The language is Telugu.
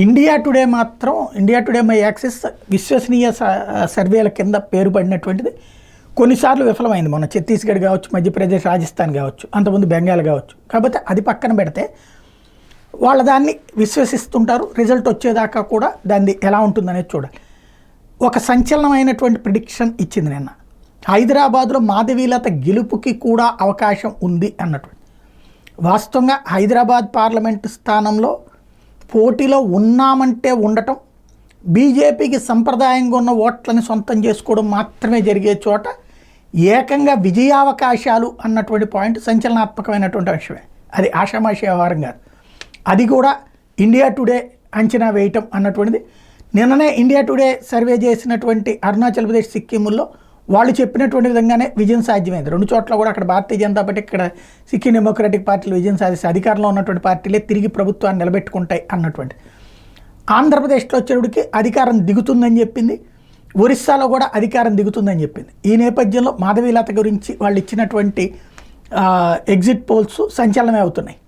ఇండియా టుడే మాత్రం ఇండియా టుడే మై యాక్సెస్ విశ్వసనీయ సర్వేల కింద పేరు పడినటువంటిది కొన్నిసార్లు విఫలమైంది. మొన్న ఛత్తీస్గఢ్ కావచ్చు, మధ్యప్రదేశ్, రాజస్థాన్ కావచ్చు, అంతకుముందు బెంగాల్ కావచ్చు. కాకపోతే అది పక్కన పెడితే వాళ్ళ దాన్ని విశ్వసిస్తుంటారు. రిజల్ట్ వచ్చేదాకా కూడా దాన్ని ఎలా ఉంటుందనేది చూడాలి. ఒక సంచలనమైనటువంటి ప్రిడిక్షన్ ఇచ్చింది నిన్న. హైదరాబాద్లో మాధవీలత గెలుపుకి కూడా అవకాశం ఉంది అన్నటువంటి. వాస్తవంగా హైదరాబాద్ పార్లమెంటు స్థానంలో పోటీలో ఉన్నామంటే ఉండటం, బీజేపీకి సంప్రదాయంగా ఉన్న ఓట్లని సొంతం చేసుకోవడం మాత్రమే జరిగే చోట ఏకంగా విజయావకాశాలు అన్నటువంటి పాయింట్ సంచలనాత్మకమైనటువంటి విషయమే. అది ఆషామాషి వ్యవహారం కాదు. అది కూడా ఇండియా టుడే అంచనా వేయటం అన్నటువంటిది. నిన్ననే ఇండియా టుడే సర్వే చేసినటువంటి అరుణాచల్ ప్రదేశ్, సిక్కింలో వాళ్ళు చెప్పినటువంటి విధంగానే విజయం సాధ్యమైంది. 2 చోట్ల కూడా అక్కడ భారతీయ జనతా పార్టీ, ఇక్కడ సిక్కిం డెమోక్రటిక్ పార్టీలు విజయం సాధిస్తే అధికారంలో ఉన్నటువంటి పార్టీలే తిరిగి ప్రభుత్వాన్ని నిలబెట్టుకుంటాయి అన్నటువంటి. ఆంధ్రప్రదేశ్లో వచ్చేటికి అధికారం దిగుతుందని చెప్పింది. ఒరిస్సాలో కూడా అధికారం దిగుతుందని చెప్పింది. ఈ నేపథ్యంలో మాధవీలత గురించి వాళ్ళు ఇచ్చినటువంటి ఎగ్జిట్ పోల్స్ సంచలనమే అవుతున్నాయి.